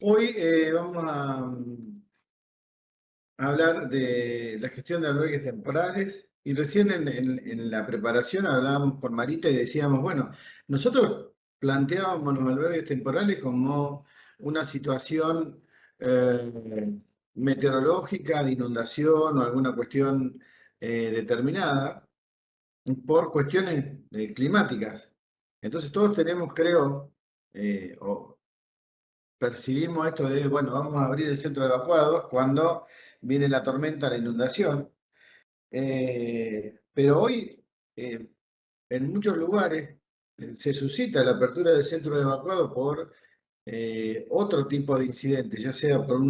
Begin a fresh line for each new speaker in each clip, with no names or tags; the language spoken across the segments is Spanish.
Hoy vamos a hablar de la gestión de albergues temporales y recién en la preparación hablábamos con Marita y decíamos, bueno, nosotros planteábamos los albergues temporales como una situación eh, meteorológica de inundación o alguna cuestión determinada por cuestiones climáticas. Entonces todos tenemos, creo, o percibimos esto de, bueno, vamos a abrir el centro de evacuados cuando viene la tormenta, la inundación. Pero hoy, eh, en muchos lugares, se suscita la apertura del centro de evacuados por otro tipo de incidentes, ya sea por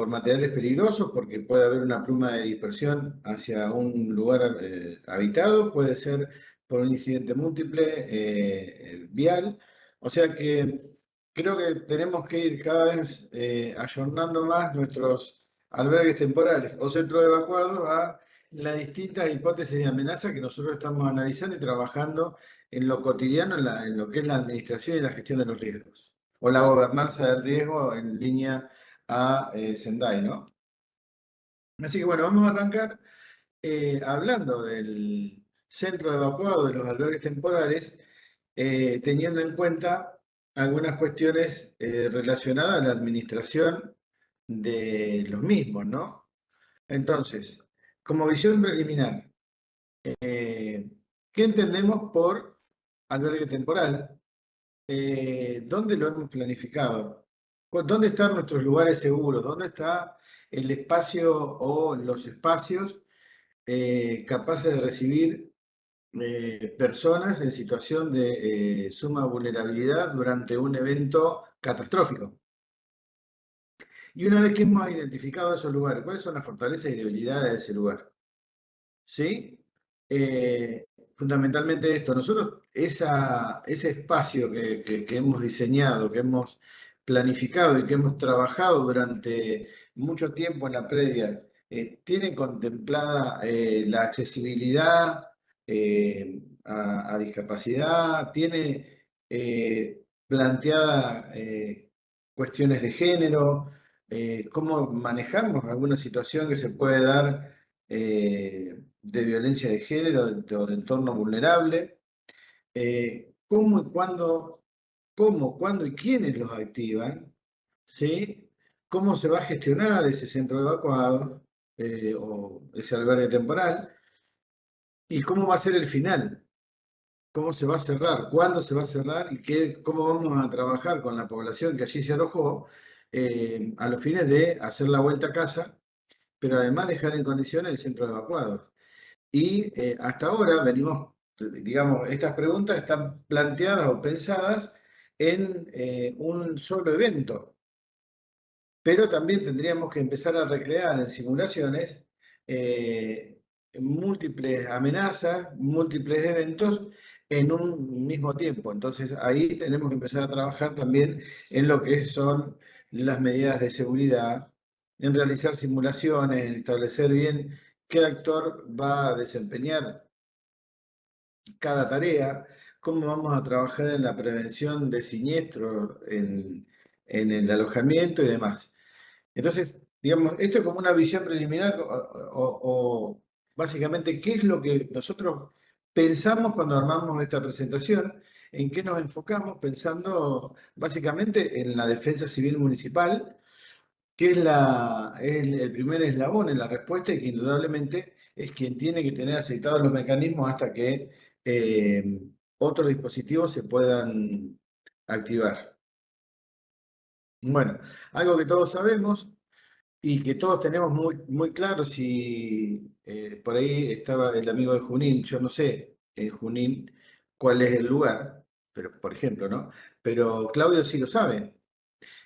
materiales peligrosos, porque puede haber una pluma de dispersión hacia un lugar habitado, puede ser por un incidente múltiple vial. O sea que creo que tenemos que ir cada vez ayornando más nuestros albergues temporales o centros evacuados a las distintas hipótesis de amenaza que nosotros estamos analizando y trabajando en lo cotidiano, en lo que es la administración y la gestión de los riesgos, o la gobernanza del riesgo en línea a Sendai, ¿no? Así que bueno, vamos a arrancar hablando del centro evacuado de los albergues temporales, teniendo en cuenta algunas cuestiones relacionadas a la administración de los mismos, ¿no? Entonces, como visión preliminar, eh, ¿qué entendemos por albergue temporal? ¿Dónde lo hemos planificado? ¿Dónde están nuestros lugares seguros? ¿Dónde está el espacio o los espacios capaces de recibir personas en situación de suma vulnerabilidad durante un evento catastrófico? Y una vez que hemos identificado esos lugares, ¿cuáles son las fortalezas y debilidades de ese lugar? ¿Sí? Eh, Fundamentalmente esto, nosotros ese espacio que hemos diseñado, que hemos planificado y que hemos trabajado durante mucho tiempo en la previa, tiene contemplada la accesibilidad a discapacidad, tiene planteada cuestiones de género, cómo manejamos alguna situación que se puede dar de violencia de género o de entorno vulnerable, cómo y cuándo, cómo, cuándo y quiénes los activan, ¿sí? Cómo se va a gestionar ese centro evacuado o ese albergue temporal y cómo va a ser el final, cómo se va a cerrar, cuándo se va a cerrar y cómo vamos a trabajar con la población que allí se alojó a los fines de hacer la vuelta a casa, pero además dejar en condiciones el centro evacuado. Y hasta ahora venimos, digamos, estas preguntas están planteadas o pensadas en un solo evento, pero también tendríamos que empezar a recrear en simulaciones eh, múltiples amenazas, múltiples eventos en un mismo tiempo. Entonces ahí tenemos que empezar a trabajar también en lo que son las medidas de seguridad, en realizar simulaciones, en establecer bien qué actor va a desempeñar cada tarea, cómo vamos a trabajar en la prevención de siniestros en el alojamiento y demás. Entonces, digamos, esto es como una visión preliminar o básicamente qué es lo que nosotros pensamos cuando armamos esta presentación, en qué nos enfocamos, pensando básicamente en la defensa civil municipal, que es el primer eslabón en la respuesta y que indudablemente es quien tiene que tener aceitados los mecanismos hasta que eh, otros dispositivos se puedan activar. Bueno, algo que todos sabemos y que todos tenemos muy claro, si por ahí estaba el amigo de Junín, yo no sé en Junín cuál es el lugar, pero por ejemplo, ¿no? Pero Claudio sí lo sabe.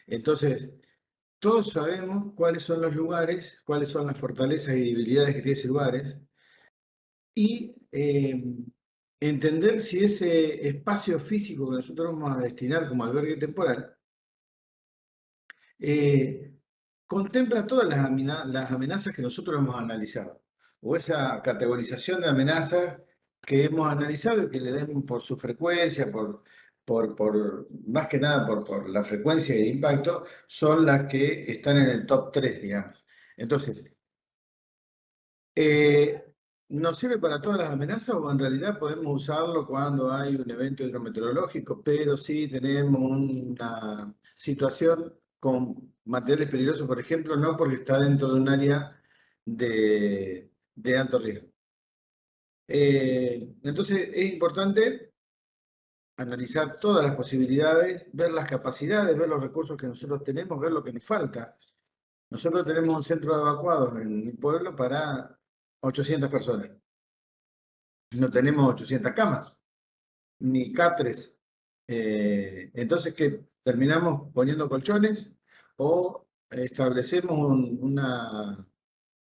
Entonces, todos sabemos cuáles son los lugares, cuáles son las fortalezas y debilidades que tiene ese lugar y entender si ese espacio físico que nosotros vamos a destinar como albergue temporal eh, contempla todas las amenazas que nosotros hemos analizado, o esa categorización de amenazas que hemos analizado y que le den por su frecuencia, más que nada por la frecuencia y el impacto, son las que están en el top 3, digamos. Entonces, eh, ¿nos sirve para todas las amenazas o en realidad podemos usarlo cuando hay un evento hidrometeorológico, pero sí tenemos una situación con materiales peligrosos, por ejemplo, no porque está dentro de un área de alto riesgo? Entonces es importante analizar todas las posibilidades, ver las capacidades, ver los recursos que nosotros tenemos, ver lo que nos falta. Nosotros tenemos un centro de evacuados en mi pueblo para 800 personas. No tenemos 800 camas, ni catres. Entonces, ¿qué? ¿Terminamos poniendo colchones o establecemos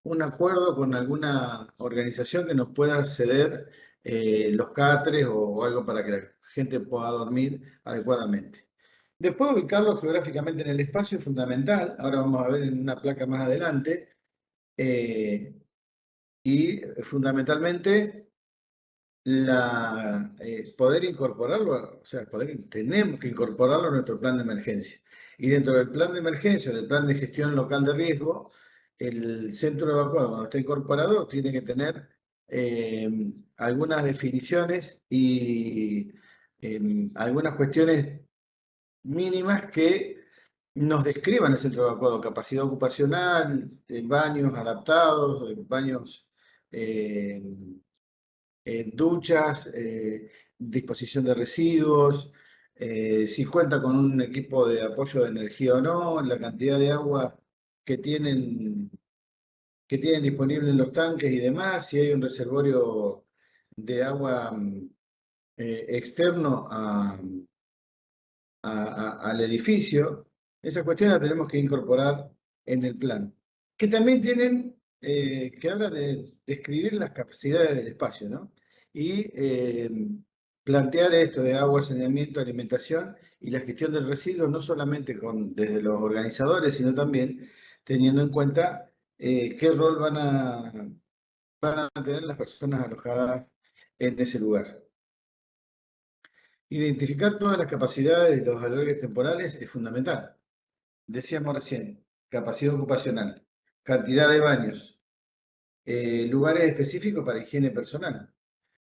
un acuerdo con alguna organización que nos pueda ceder los catres o algo para que la gente pueda dormir adecuadamente? Después, ubicarlo geográficamente en el espacio es fundamental. Ahora vamos a ver en una placa más adelante. eh, y fundamentalmente poder incorporarlo, o sea, tenemos que incorporarlo a nuestro plan de emergencia. Y dentro del plan de emergencia, del plan de gestión local de riesgo, el centro evacuado, cuando está incorporado, tiene que tener algunas definiciones y algunas cuestiones mínimas que nos describan el centro evacuado: capacidad ocupacional, baños adaptados, baños eh, duchas, disposición de residuos, si cuenta con un equipo de apoyo de energía o no, la cantidad de agua que tienen, que tienen disponible en los tanques y demás, si hay un reservorio de agua externo al edificio. Esa cuestión la tenemos que incorporar en el plan. Que también tienen, que habla de describir las capacidades del espacio, ¿no? Y plantear esto de agua, saneamiento, alimentación y la gestión del residuo, no solamente desde los organizadores, sino también teniendo en cuenta qué rol van a tener las personas alojadas en ese lugar. Identificar todas las capacidades de los albergues temporales es fundamental. Decíamos recién, capacidad ocupacional, cantidad de baños, lugares específicos para higiene personal.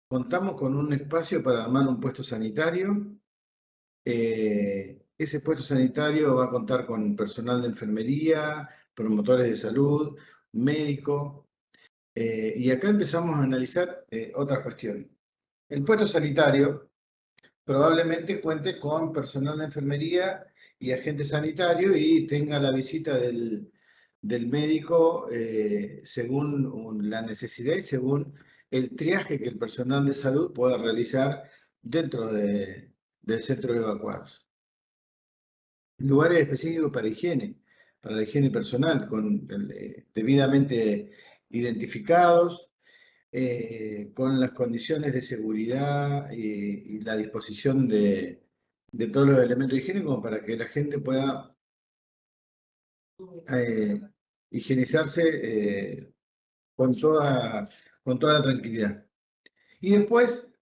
Contamos con un espacio para armar un puesto sanitario. Ese puesto sanitario va a contar con personal de enfermería, promotores de salud, médico. Y acá empezamos a analizar otra cuestión. El puesto sanitario probablemente cuente con personal de enfermería y agente sanitario y tenga la visita del médico según la necesidad y según el triaje que el personal de salud pueda realizar dentro del centro de evacuados. Lugares específicos para la higiene personal, debidamente identificados, con las condiciones de seguridad y la disposición de todos los elementos higiénicos para que la gente pueda eh, higienizarse con con toda la tranquilidad. Y después,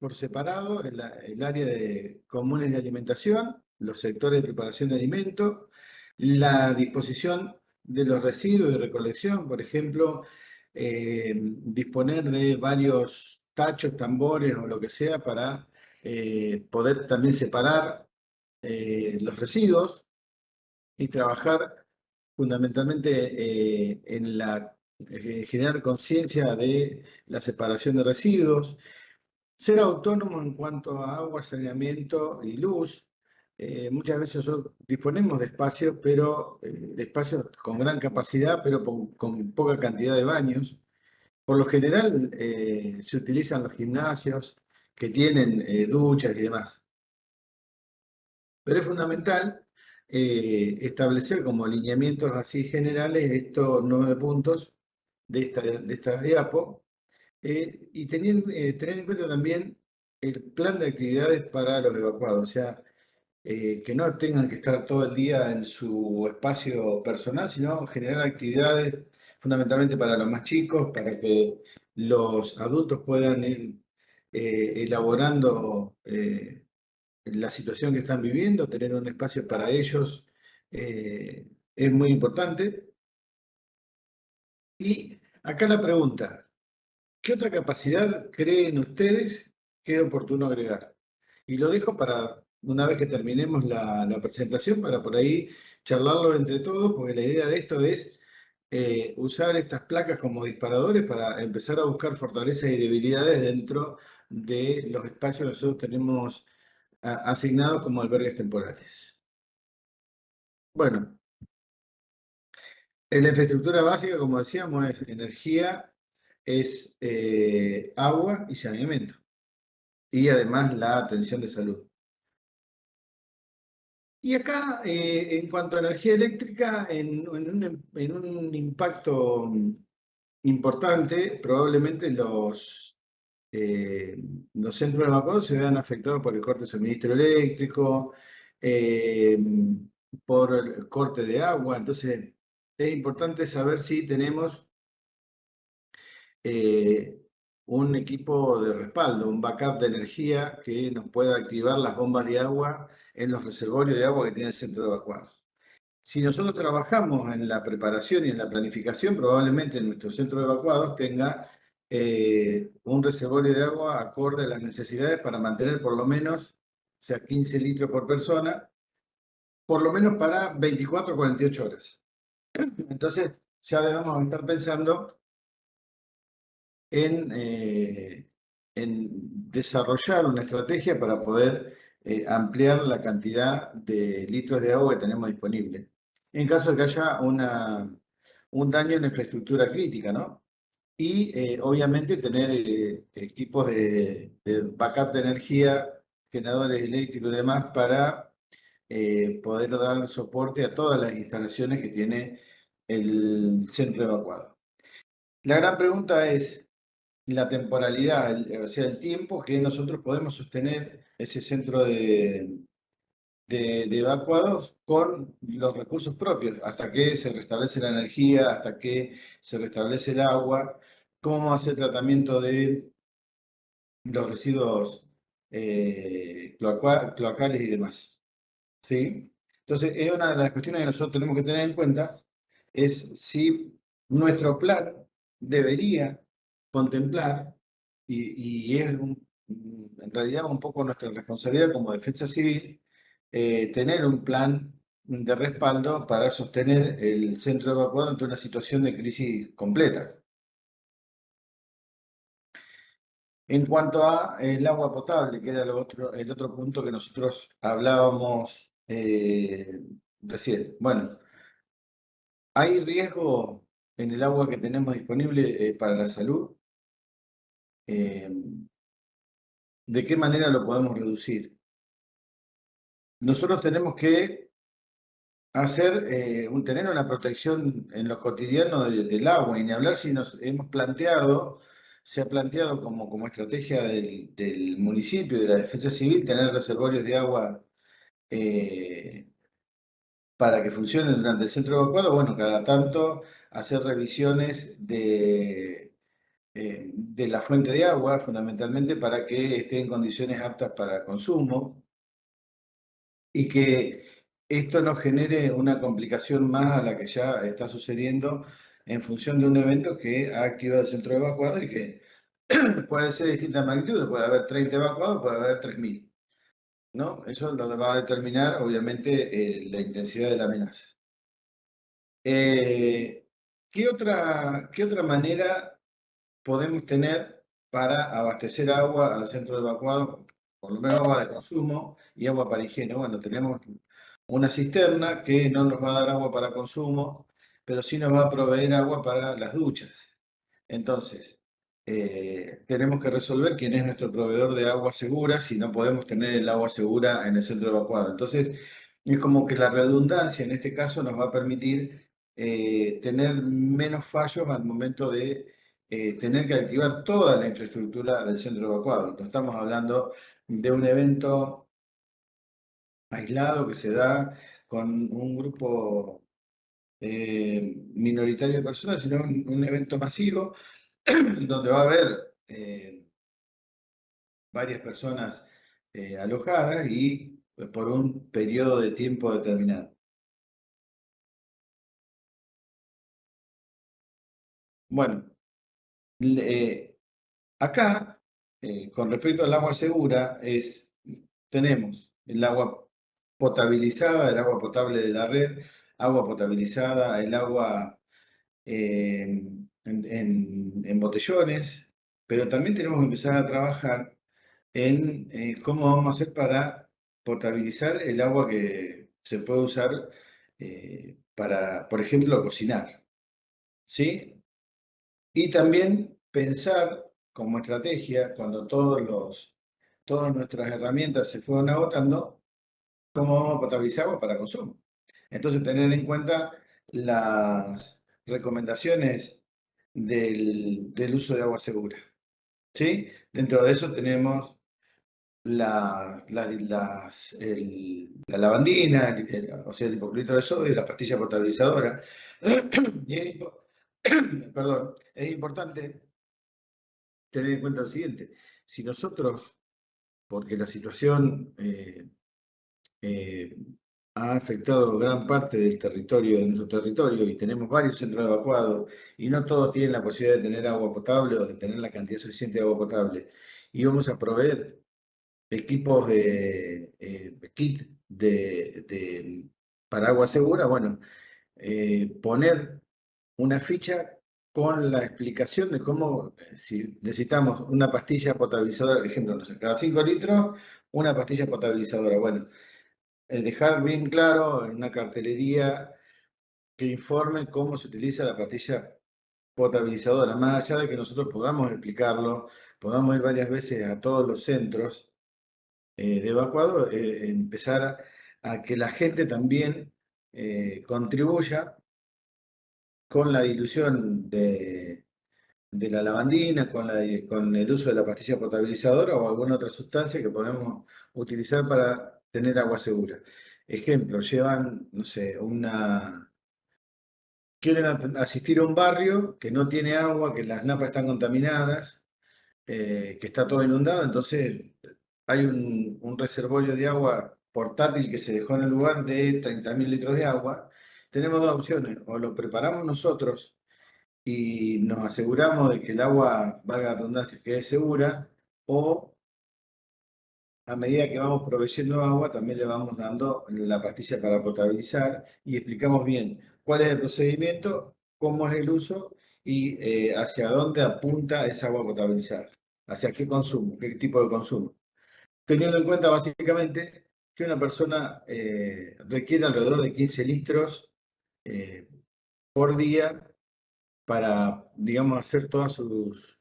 por separado, el área de comunes de alimentación, los sectores de preparación de alimentos, la disposición de los residuos y recolección, por ejemplo, disponer de varios tachos, tambores o lo que sea para poder también separar los residuos y trabajar fundamentalmente generar conciencia de la separación de residuos, ser autónomo en cuanto a agua, saneamiento y luz. Muchas veces nosotros disponemos de espacios, pero de espacios con gran capacidad, pero con poca cantidad de baños. Por lo general se utilizan los gimnasios que tienen duchas y demás. Pero es fundamental establecer como alineamientos así generales estos 9 puntos de esta diapo, y tener en cuenta también el plan de actividades para los evacuados, o sea, que no tengan que estar todo el día en su espacio personal, sino generar actividades fundamentalmente para los más chicos, para que los adultos puedan ir elaborando la situación que están viviendo, tener un espacio para ellos es muy importante. Y acá la pregunta, ¿qué otra capacidad creen ustedes que es oportuno agregar? Y lo dejo para una vez que terminemos la presentación, para por ahí charlarlo entre todos, porque la idea de esto es usar estas placas como disparadores para empezar a buscar fortalezas y debilidades dentro de los espacios que nosotros tenemos asignados como albergues temporales. Bueno, en la infraestructura básica, como decíamos, es energía, es agua y saneamiento. Y además la atención de salud. Y acá, en cuanto a energía eléctrica, en un impacto importante, probablemente los centros evacuados se vean afectados por el corte de suministro eléctrico, eh, por el corte de agua. Entonces, es importante saber si tenemos eh, un equipo de respaldo, un backup de energía que nos pueda activar las bombas de agua en los reservorios de agua que tiene el centro evacuado. Si nosotros trabajamos en la preparación y en la planificación, probablemente nuestro centro de evacuados tenga un reservorio de agua acorde a las necesidades para mantener por lo menos, o sea, 15 litros por persona, por lo menos para 24 o 48 horas. Entonces, ya debemos estar pensando en desarrollar una estrategia para poder ampliar la cantidad de litros de agua que tenemos disponible. En caso de que haya un daño en la infraestructura crítica, ¿no? Y obviamente tener equipos de backup de energía, generadores eléctricos y demás para poder dar soporte a todas las instalaciones que tiene el centro evacuado. La gran pregunta es la temporalidad, o sea, el tiempo que nosotros podemos sostener ese centro de evacuados con los recursos propios, hasta que se restablece la energía, hasta que se restablece el agua, cómo vamos a hacer tratamiento de los residuos cloacales y demás. ¿Sí? Entonces, es una de las cuestiones que nosotros tenemos que tener en cuenta, es si nuestro plan debería contemplar, y es en realidad un poco nuestra responsabilidad como defensa civil, tener un plan de respaldo para sostener el centro evacuado ante una situación de crisis completa. En cuanto a el agua potable, que era el otro punto que nosotros hablábamos recién. Bueno, ¿hay riesgo en el agua que tenemos disponible para la salud? Eh, ¿De qué manera lo podemos reducir? Nosotros tenemos que tener una protección en lo cotidiano del agua, y ni hablar si nos hemos planteado, se ha planteado como estrategia del municipio, de la defensa civil, tener reservorios de agua eh, para que funcionen durante el centro evacuado. Bueno, cada tanto hacer revisiones de la fuente de agua, fundamentalmente para que esté en condiciones aptas para consumo y que esto no genere una complicación más a la que ya está sucediendo en función de un evento que ha activado el centro evacuado y que puede ser de distintas magnitudes, puede haber 30 evacuados, puede haber 3.000, ¿no? Eso lo va a determinar, obviamente, la intensidad de la amenaza. Eh, qué otra manera podemos tener para abastecer agua al centro de evacuado, por lo menos agua de consumo y agua para higiene? Bueno, tenemos una cisterna que no nos va a dar agua para consumo, pero sí nos va a proveer agua para las duchas. Entonces, tenemos que resolver quién es nuestro proveedor de agua segura si no podemos tener el agua segura en el centro evacuado. Entonces, es como que la redundancia en este caso nos va a permitir tener menos fallos al momento de tener que activar toda la infraestructura del centro evacuado. No estamos hablando de un evento aislado que se da con un grupo minoritario de personas, sino un evento masivo donde va a haber varias personas alojadas y por un periodo de tiempo determinado. Bueno, acá, con respecto al agua segura, tenemos el agua potabilizada, el agua potable de la red, agua potabilizada, el agua en botellones, pero también tenemos que empezar a trabajar en cómo vamos a hacer para potabilizar el agua que se puede usar para, por ejemplo, cocinar, ¿sí? Y también pensar como estrategia, cuando todas nuestras herramientas se fueron agotando, cómo vamos a potabilizar agua para consumo. Entonces, tener en cuenta las recomendaciones del uso de agua segura, ¿sí? Dentro de eso tenemos la lavandina, o sea, el hipoclorito de sodio, la pastilla potabilizadora. Y perdón, es importante tener en cuenta lo siguiente: si nosotros, porque la situación eh, ha afectado gran parte del territorio, de nuestro territorio, y tenemos varios centros evacuados, y no todos tienen la posibilidad de tener agua potable o de tener la cantidad suficiente de agua potable, y vamos a proveer equipos de kit para agua segura, bueno, poner una ficha con la explicación de cómo, si necesitamos una pastilla potabilizadora, por ejemplo, no sé, cada 5 litros, una pastilla potabilizadora. Bueno, dejar bien claro en una cartelería que informe cómo se utiliza la pastilla potabilizadora, más allá de que nosotros podamos explicarlo, podamos ir varias veces a todos los centros de evacuado, empezar a que la gente también contribuya con la dilución de la lavandina, con el uso de la pastilla potabilizadora o alguna otra sustancia que podemos utilizar para tener agua segura. Ejemplo, llevan, no sé, quieren asistir a un barrio que no tiene agua, que las napas están contaminadas, que está todo inundado, entonces hay un reservorio de agua portátil que se dejó en el lugar de 30.000 litros de agua. Tenemos dos opciones: o lo preparamos nosotros y nos aseguramos de que el agua, valga la redundancia, quede segura, o a medida que vamos proveyendo agua, también le vamos dando la pastilla para potabilizar y explicamos bien cuál es el procedimiento, cómo es el uso y hacia dónde apunta esa agua potabilizada, hacia qué consumo, qué tipo de consumo. Teniendo en cuenta básicamente que una persona requiere alrededor de 15 litros eh, por día para, digamos, hacer todas sus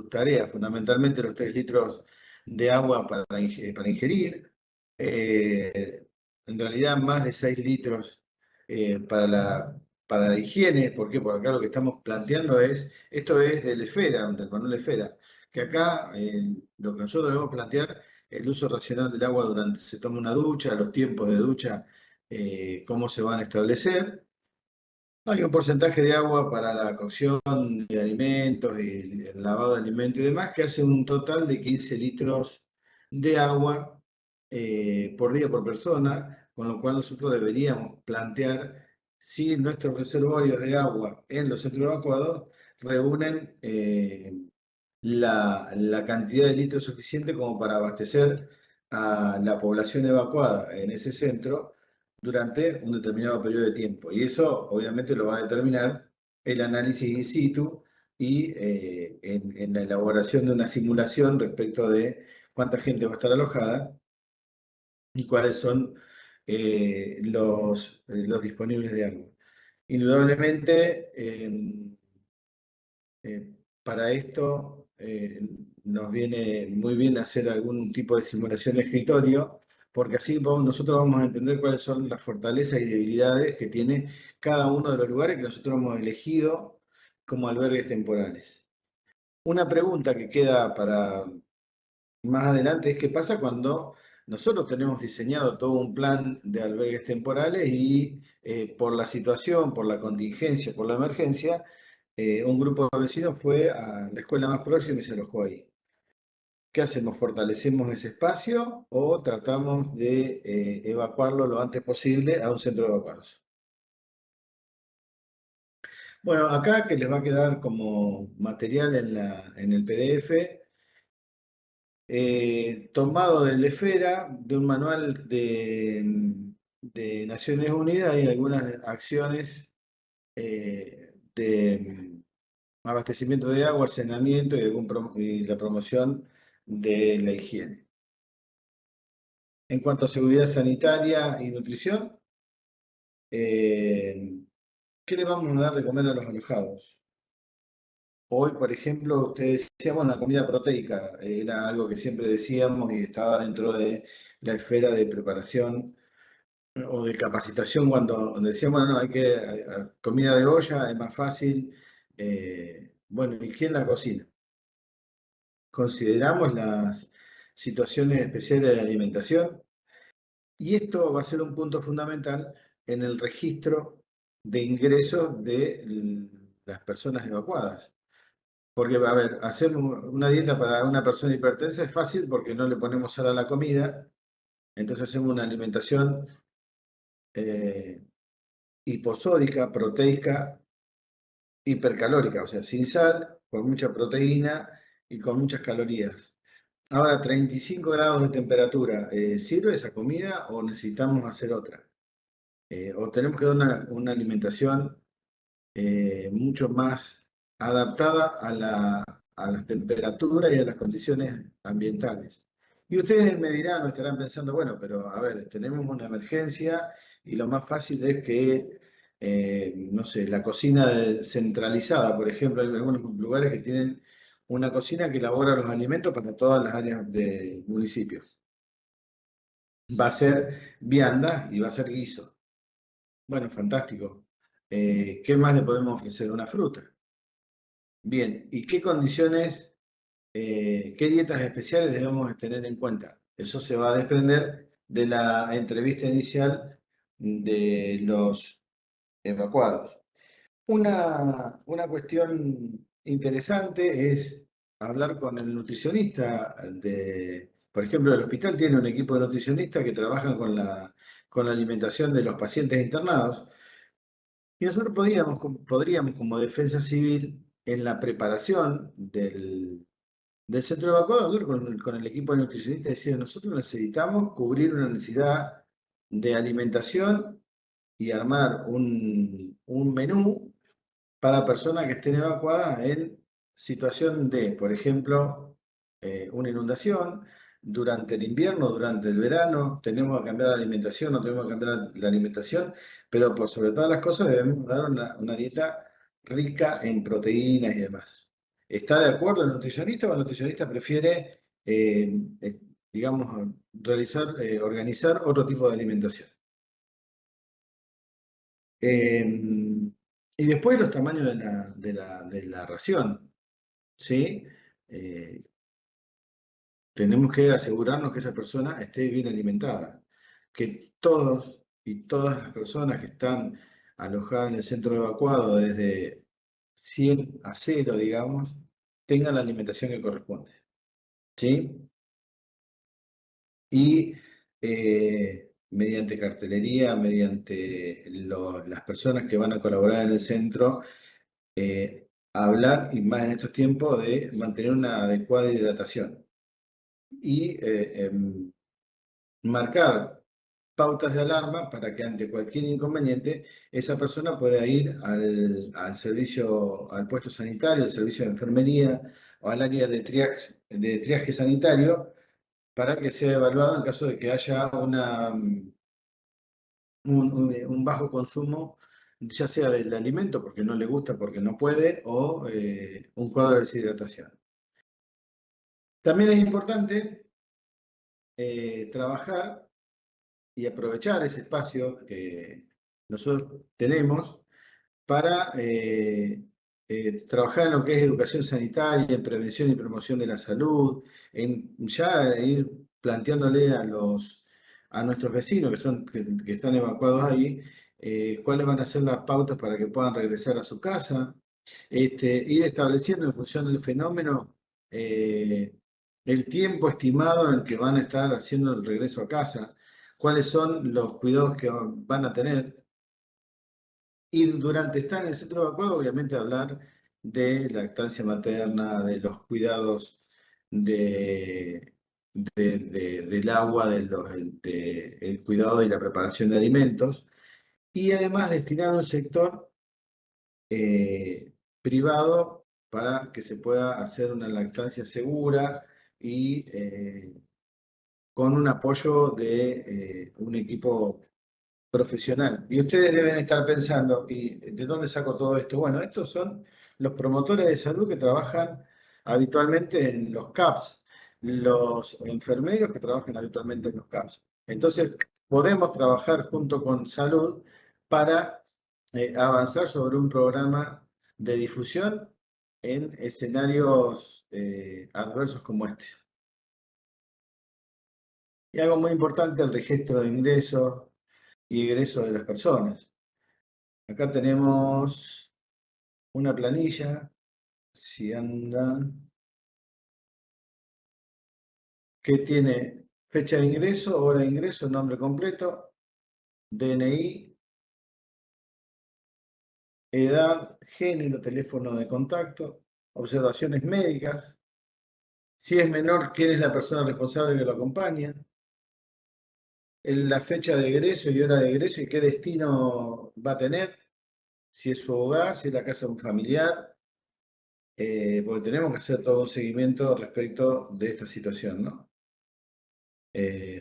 tareas, fundamentalmente los 3 litros de agua para ingerir, eh, en realidad más de 6 litros para la higiene. ¿Por qué? Porque acá lo que estamos planteando esto es del ESFERA, del manual ESFERA, que acá lo que nosotros debemos plantear, el uso racional del agua durante se toma una ducha, los tiempos de ducha, cómo se van a establecer. Hay un porcentaje de agua para la cocción de alimentos y el lavado de alimentos y demás, que hace un total de 15 litros de agua por día por persona, con lo cual nosotros deberíamos plantear si nuestros reservorios de agua en los centros evacuados reúnen la cantidad de litros suficiente como para abastecer a la población evacuada en ese centro durante un determinado periodo de tiempo. Y eso obviamente lo va a determinar el análisis in situ y en la elaboración de una simulación respecto de cuánta gente va a estar alojada y cuáles son los disponibles de agua. Indudablemente, eh, para esto nos viene muy bien hacer algún tipo de simulación de escritorio, porque así nosotros vamos a entender cuáles son las fortalezas y debilidades que tiene cada uno de los lugares que nosotros hemos elegido como albergues temporales. Una pregunta que queda para más adelante es: ¿qué pasa cuando nosotros tenemos diseñado todo un plan de albergues temporales y por la situación, por la contingencia, por la emergencia, un grupo de vecinos fue a la escuela más próxima y se alojó ahí? ¿qué hacemos? ¿Fortalecemos ese espacio o tratamos de evacuarlo lo antes posible a un centro de evacuados? Bueno, acá que les va a quedar como material en el PDF, tomado del EFERA, de un manual de Naciones Unidas, hay algunas acciones de abastecimiento de agua, saneamiento y la promoción de la higiene. En cuanto a seguridad sanitaria y nutrición, eh, ¿qué le vamos a dar de comer a los alojados? Hoy, por ejemplo, ustedes decían, bueno, la comida proteica era algo que siempre decíamos y estaba dentro de la esfera de preparación o de capacitación cuando decíamos, bueno, no, hay que, comida de olla es más fácil. Bueno, ¿y quién la cocina? Consideramos las situaciones especiales de alimentación y esto va a ser un punto fundamental en el registro de ingresos de las personas evacuadas. Porque, a ver, hacer una dieta para una persona hipertensa es fácil porque no le ponemos sal a la comida, entonces hacemos una alimentación eh, hiposódica, proteica, hipercalórica, o sea, sin sal, con mucha proteína y con muchas calorías. Ahora, 35 grados de temperatura, ¿sirve esa comida o necesitamos hacer otra? O tenemos que dar una alimentación mucho más adaptada a las temperaturas y a las condiciones ambientales. Y ustedes me dirán o estarán pensando, bueno, pero a ver, tenemos una emergencia y lo más fácil es que, no sé, la cocina centralizada, por ejemplo, hay algunos lugares que tienen una cocina que elabora los alimentos para todas las áreas del municipio. Va a ser vianda y va a ser guiso. Bueno, fantástico. ¿Qué más le podemos ofrecer? Una fruta. Bien, ¿y qué condiciones, qué dietas especiales debemos de tener en cuenta? Eso se va a desprender de la entrevista inicial de los evacuados. Una cuestión interesante es hablar con el nutricionista por ejemplo, el hospital tiene un equipo de nutricionistas que trabajan con la alimentación de los pacientes internados. Y nosotros podríamos, como defensa civil, en la preparación del centro evacuado, hablar con el equipo de nutricionistas y decir, nosotros necesitamos cubrir una necesidad de alimentación y armar un menú para personas que estén evacuadas en situación de, por ejemplo, una inundación, durante el invierno, durante el verano, tenemos que cambiar la alimentación, no tenemos que cambiar la alimentación, pero por sobre todas las cosas debemos dar una dieta rica en proteínas y demás. ¿Está de acuerdo el nutricionista o el nutricionista prefiere, digamos, organizar otro tipo de alimentación? Y después los tamaños de la ración, ¿sí? Eh, tenemos que asegurarnos que esa persona esté bien alimentada, que todos y todas las personas que están alojadas en el centro evacuado desde 100 a 0, digamos, tengan la alimentación que corresponde, ¿sí? Y mediante cartelería, mediante las personas que van a colaborar en el centro, hablar, y más en estos tiempos, de mantener una adecuada hidratación y marcar pautas de alarma para que ante cualquier inconveniente esa persona pueda ir al servicio, al puesto sanitario, al servicio de enfermería o al área de triaje sanitario para que sea evaluado en caso de que haya un bajo consumo, ya sea del alimento porque no le gusta, porque no puede, o un cuadro de deshidratación. También es importante trabajar y aprovechar ese espacio que nosotros tenemos para trabajar en lo que es educación sanitaria, en prevención y promoción de la salud, en ya ir planteándole a nuestros vecinos que están evacuados ahí, cuáles van a ser las pautas para que puedan regresar a su casa, ir estableciendo en función del fenómeno, eh, el tiempo estimado en que van a estar haciendo el regreso a casa, cuáles son los cuidados que van a tener. Y durante estar en el centro evacuado, obviamente hablar de lactancia materna, de los cuidados de, del agua, el cuidado y la preparación de alimentos, y además destinar un sector privado para que se pueda hacer una lactancia segura y con un apoyo de un equipo profesional. Y ustedes deben estar pensando, ¿y de dónde saco todo esto? Bueno, estos son los promotores de salud que trabajan habitualmente en los CAPS, los enfermeros que trabajan habitualmente en los CAPS. Entonces, podemos trabajar junto con salud para avanzar sobre un programa de difusión en escenarios adversos como este. Y algo muy importante, el registro de ingresos y egresos de las personas. Acá tenemos una planilla, si andan, que tiene fecha de ingreso, hora de ingreso, nombre completo, DNI, edad, género, teléfono de contacto, observaciones médicas, si es menor, quién es la persona responsable que lo acompaña, la fecha de egreso y hora de egreso y qué destino va a tener, si es su hogar, si es la casa de un familiar, porque tenemos que hacer todo un seguimiento respecto de esta situación, ¿no?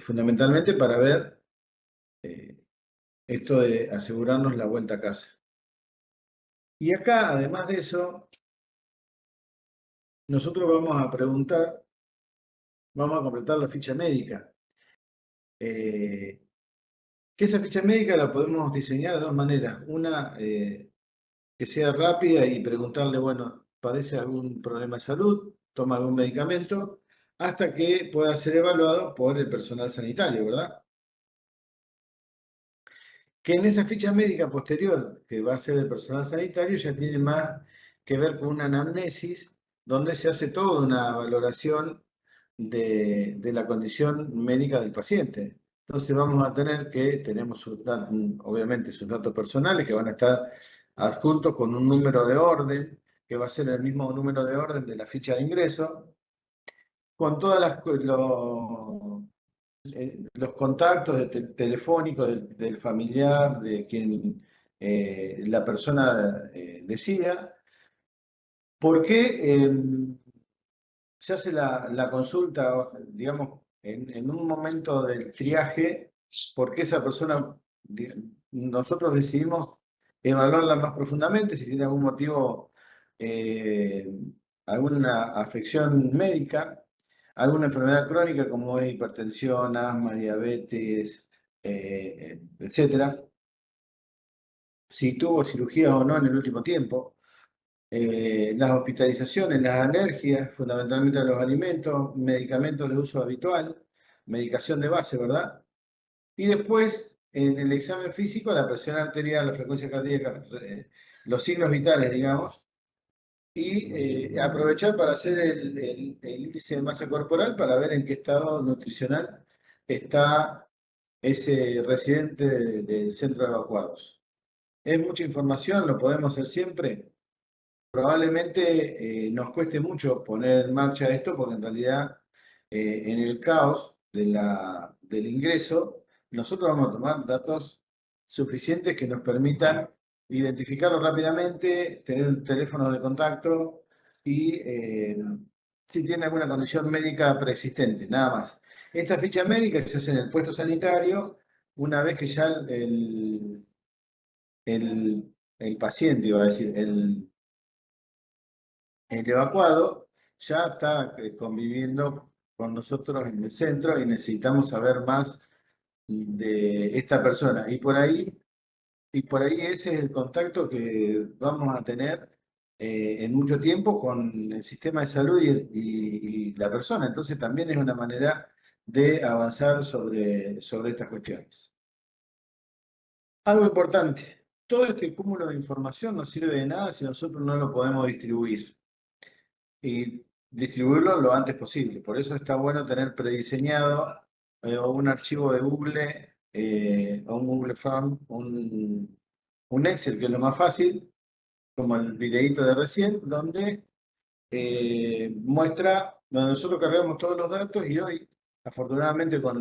Fundamentalmente para ver eh, esto de asegurarnos la vuelta a casa. Y acá, además de eso, nosotros vamos a preguntar, vamos a completar la ficha médica. Que esa ficha médica la podemos diseñar de dos maneras. Una, que sea rápida y preguntarle, bueno, ¿padece algún problema de salud? ¿Toma algún medicamento? Hasta que pueda ser evaluado por el personal sanitario, ¿verdad? Que en esa ficha médica posterior, que va a ser el personal sanitario, ya tiene más que ver con una anamnesis, donde se hace toda una valoración de la condición médica del paciente. Entonces vamos a tener que, tenemos obviamente sus datos personales que van a estar adjuntos con un número de orden, que va a ser el mismo número de orden de la ficha de ingreso, con todas los contactos telefónicos del familiar, de quien la persona decida. ¿Por qué se hace la consulta, digamos, en un momento del triaje? ¿Por qué esa persona, nosotros decidimos evaluarla más profundamente, si tiene algún motivo, eh, alguna afección médica, alguna enfermedad crónica como es hipertensión, asma, diabetes, etcétera, si tuvo cirugías o no en el último tiempo, las hospitalizaciones, las alergias, fundamentalmente a los alimentos, medicamentos de uso habitual, medicación de base, ¿verdad? Y después, en el examen físico, la presión arterial, la frecuencia cardíaca, los signos vitales, digamos, y aprovechar para hacer el índice de masa corporal para ver en qué estado nutricional está ese residente del centro de evacuados. Es mucha información, lo podemos hacer siempre. Probablemente nos cueste mucho poner en marcha esto porque en realidad en el caos del ingreso nosotros vamos a tomar datos suficientes que nos permitan identificarlo rápidamente, tener un teléfono de contacto y si tiene alguna condición médica preexistente, nada más. Esta ficha médica se hace en el puesto sanitario una vez que ya el paciente, iba a decir, el evacuado ya está conviviendo con nosotros en el centro y necesitamos saber más de esta persona. Y por ahí ese es el contacto que vamos a tener en mucho tiempo con el sistema de salud y la persona. Entonces también es una manera de avanzar sobre estas cuestiones. Algo importante, todo este cúmulo de información no sirve de nada si nosotros no lo podemos distribuir. Y distribuirlo lo antes posible. Por eso está bueno tener prediseñado o un archivo de Google o un Google Form, un Excel, que es lo más fácil, como el videíto de recién, donde muestra, donde nosotros cargamos todos los datos y hoy, afortunadamente, con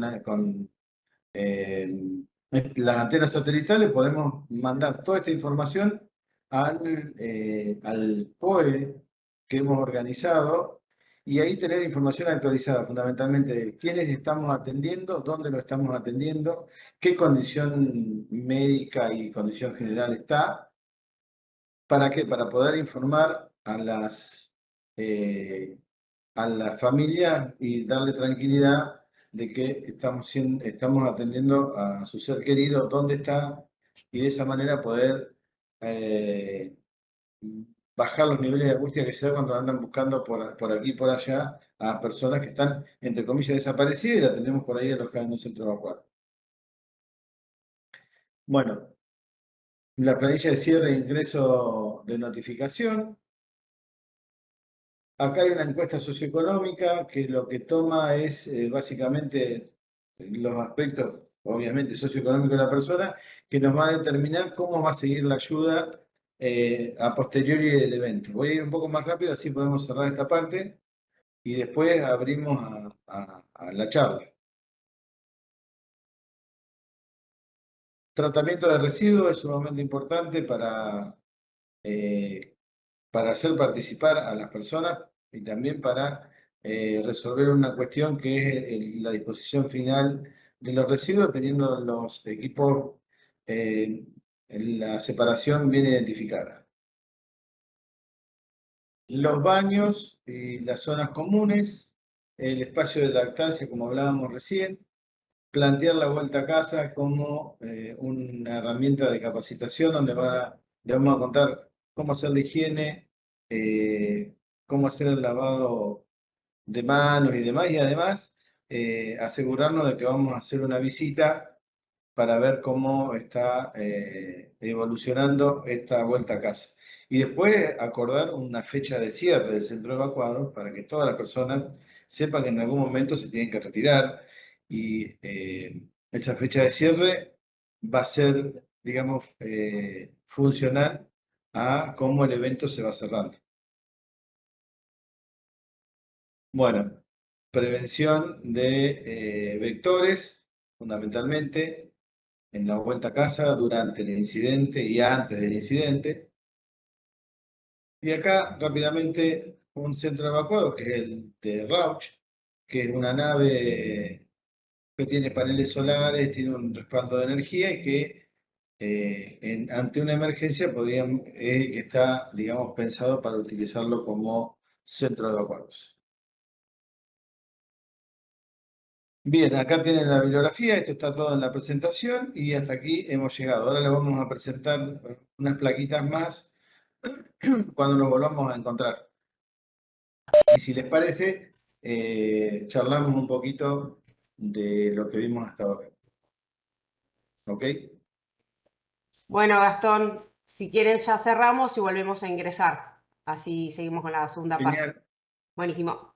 las antenas satelitales podemos mandar toda esta información al COE que hemos organizado y ahí tener información actualizada, fundamentalmente de quiénes estamos atendiendo, dónde lo estamos atendiendo, qué condición médica y condición general está. ¿Para qué? Para poder informar a las familias y darle tranquilidad de que estamos atendiendo a su ser querido, dónde está, y de esa manera poder eh, bajar los niveles de angustia que se da cuando andan buscando por aquí y por allá a personas que están, entre comillas, desaparecidas y la tenemos por ahí alojadas en un centro evacuado. Bueno, la planilla de cierre e ingreso de notificación. Acá hay una encuesta socioeconómica que lo que toma es básicamente los aspectos, obviamente, socioeconómicos de la persona, que nos va a determinar cómo va a seguir la ayuda a posteriori del evento. Voy a ir un poco más rápido, así podemos cerrar esta parte y después abrimos a la charla. Tratamiento de residuos es sumamente importante eh, para hacer participar a las personas y también para resolver una cuestión que es la disposición final de los residuos, teniendo los equipos en la separación bien identificada. Los baños y las zonas comunes, el espacio de lactancia, como hablábamos recién, plantear la vuelta a casa como una herramienta de capacitación donde le vamos a contar cómo hacer la higiene, cómo hacer el lavado de manos y demás, y además asegurarnos de que vamos a hacer una visita para ver cómo está evolucionando esta vuelta a casa. Y después acordar una fecha de cierre del centro evacuado para que todas las personas sepan que en algún momento se tienen que retirar y esa fecha de cierre va a ser, digamos, funcional a cómo el evento se va cerrando. Bueno, prevención de vectores, fundamentalmente, en la vuelta a casa, durante el incidente y antes del incidente. Y acá rápidamente un centro evacuado, que es el de Rauch, que es una nave que tiene paneles solares, tiene un respaldo de energía y que ante una emergencia que está, digamos, pensado para utilizarlo como centro de evacuados. Bien, acá tienen la bibliografía, esto está todo en la presentación y hasta aquí hemos llegado. Ahora le vamos a presentar unas plaquitas más cuando nos volvamos a encontrar. Y si les parece, charlamos un poquito de lo que vimos hasta ahora. ¿Ok?
Bueno, Gastón, si quieren ya cerramos y volvemos a ingresar. Así seguimos con la segunda parte.
Genial.
Buenísimo.